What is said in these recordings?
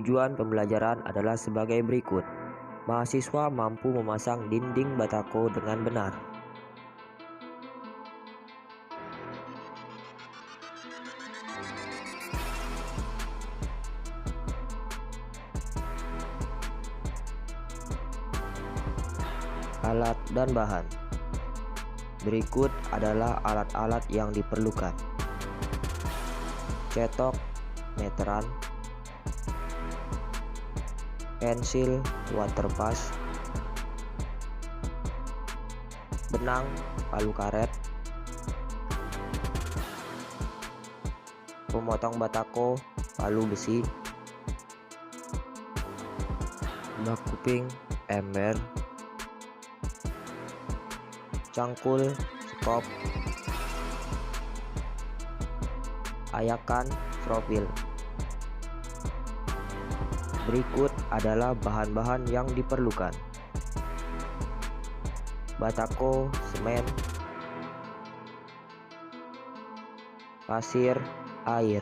Tujuan pembelajaran adalah sebagai berikut. Mahasiswa mampu memasang dinding batako dengan benar. Alat dan bahan. Berikut adalah alat-alat yang diperlukan. Cetok, meteran, pensil, waterpas, benang, palu karet, pemotong batako, palu besi, bak kuping, ember, cangkul, skop, ayakan, profil. Berikut adalah bahan-bahan yang diperlukan. Batako, semen, pasir, air.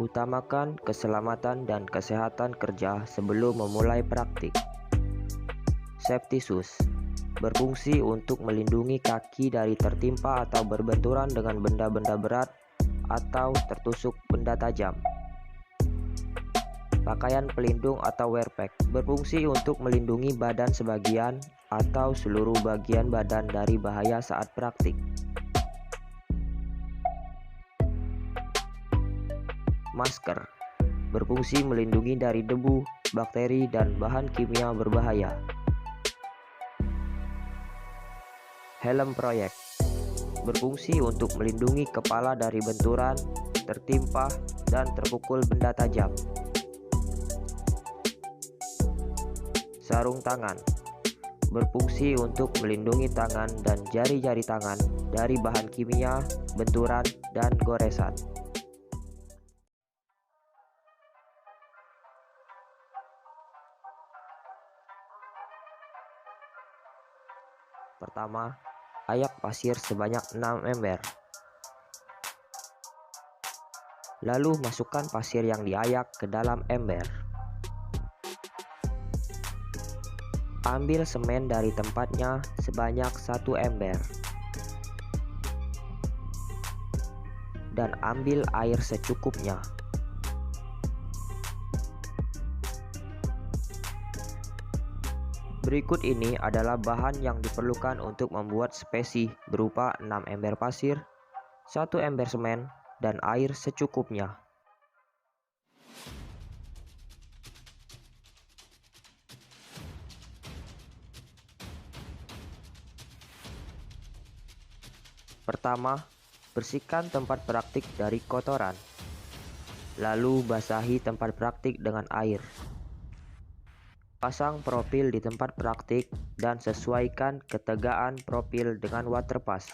Utamakan keselamatan dan kesehatan kerja sebelum memulai praktik. Safety shoes berfungsi untuk melindungi kaki dari tertimpa atau berbenturan dengan benda-benda berat atau tertusuk benda tajam. Pakaian pelindung atau wear pack berfungsi untuk melindungi badan sebagian atau seluruh bagian badan dari bahaya saat praktik. Masker berfungsi melindungi dari debu, bakteri, dan bahan kimia berbahaya. Helm proyek berfungsi untuk melindungi kepala dari benturan, tertimpa, dan terpukul benda tajam. Sarung tangan berfungsi untuk melindungi tangan dan jari-jari tangan dari bahan kimia, benturan, dan goresan. Pertama, ayak pasir sebanyak 6 ember. Lalu masukkan pasir yang diayak ke dalam ember. Ambil semen dari tempatnya sebanyak 1 ember. Dan ambil air secukupnya. Berikut ini adalah bahan yang diperlukan untuk membuat spesi berupa 6 ember pasir, 1 ember semen, dan air secukupnya. Pertama, bersihkan tempat praktik dari kotoran. Lalu basahi tempat praktik dengan air. Pasang profil di tempat praktik dan sesuaikan ketegangan profil dengan waterpas.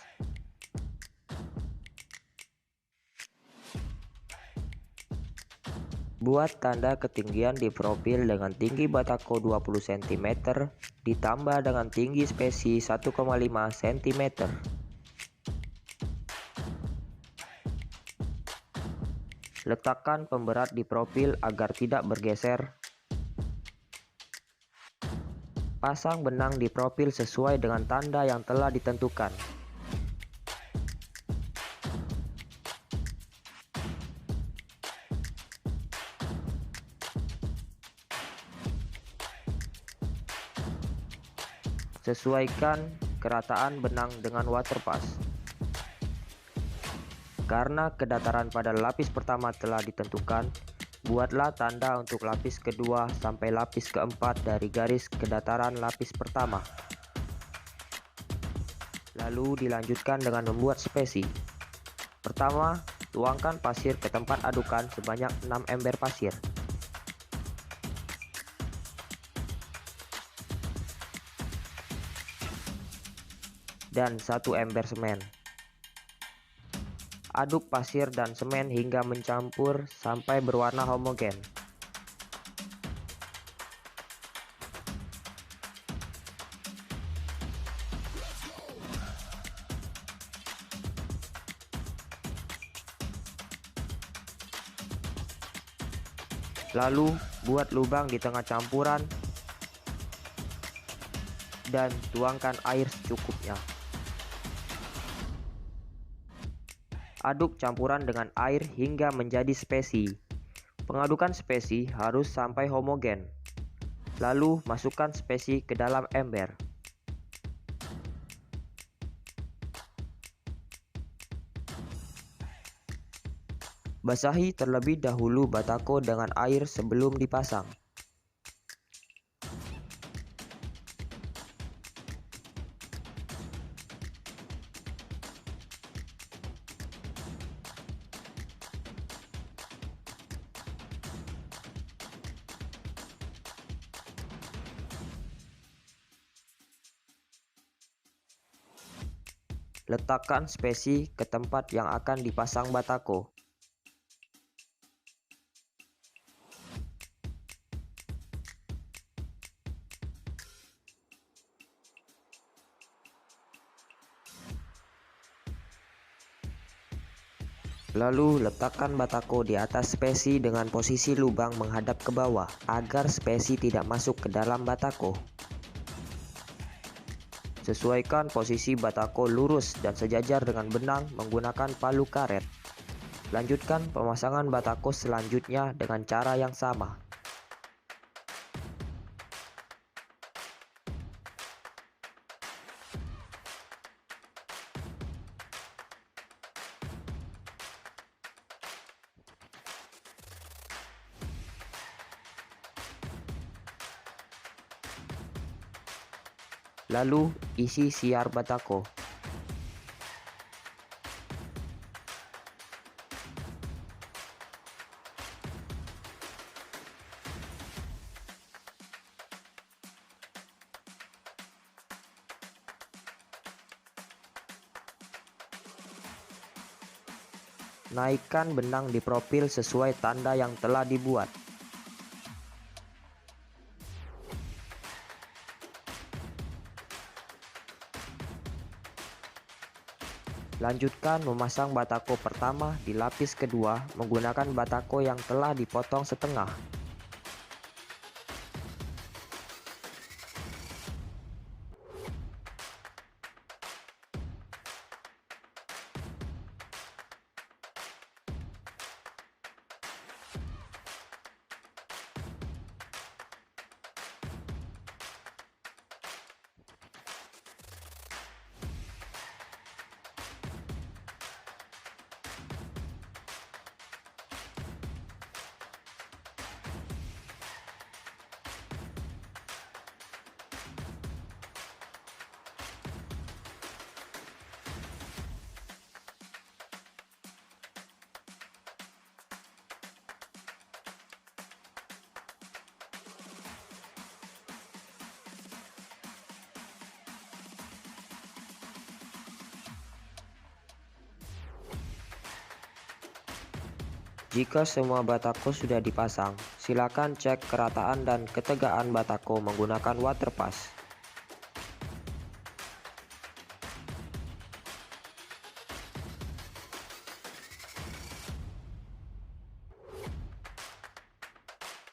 Buat tanda ketinggian di profil dengan tinggi batako 20 cm ditambah dengan tinggi spesi 1,5 cm. Letakkan pemberat di profil agar tidak bergeser. Pasang benang di profil sesuai dengan tanda yang telah ditentukan. Sesuaikan kerataan benang dengan waterpas. Karena kedataran pada lapis pertama telah ditentukan, buatlah tanda untuk lapis kedua sampai lapis keempat dari garis kedataran lapis pertama. Lalu dilanjutkan dengan membuat spesi. Pertama, tuangkan pasir ke tempat adukan sebanyak 6 ember pasir. Dan 1 ember semen. Aduk pasir dan semen hingga mencampur sampai berwarna homogen. Lalu buat lubang di tengah campuran dan tuangkan air secukupnya. Aduk campuran dengan air hingga menjadi spesi. Pengadukan spesi harus sampai homogen. Lalu masukkan spesi ke dalam ember. Basahi terlebih dahulu batako dengan air sebelum dipasang. Letakkan spesi ke tempat yang akan dipasang batako. Lalu letakkan batako di atas spesi dengan posisi lubang menghadap ke bawah agar spesi tidak masuk ke dalam batako. Sesuaikan posisi batako lurus dan sejajar dengan benang menggunakan palu karet. Lanjutkan pemasangan batako selanjutnya dengan cara yang sama. Lalu isi siar batako. Naikkan benang di profil sesuai tanda yang telah dibuat. Lanjutkan memasang batako pertama di lapis kedua menggunakan batako yang telah dipotong setengah. Jika semua batako sudah dipasang, silakan cek kerataan dan ketegangan batako menggunakan water pass.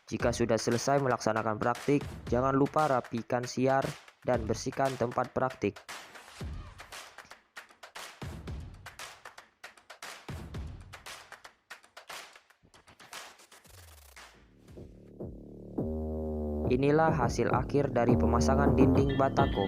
Jika sudah selesai melaksanakan praktik, jangan lupa rapikan siar dan bersihkan tempat praktik. Inilah hasil akhir dari pemasangan dinding batako.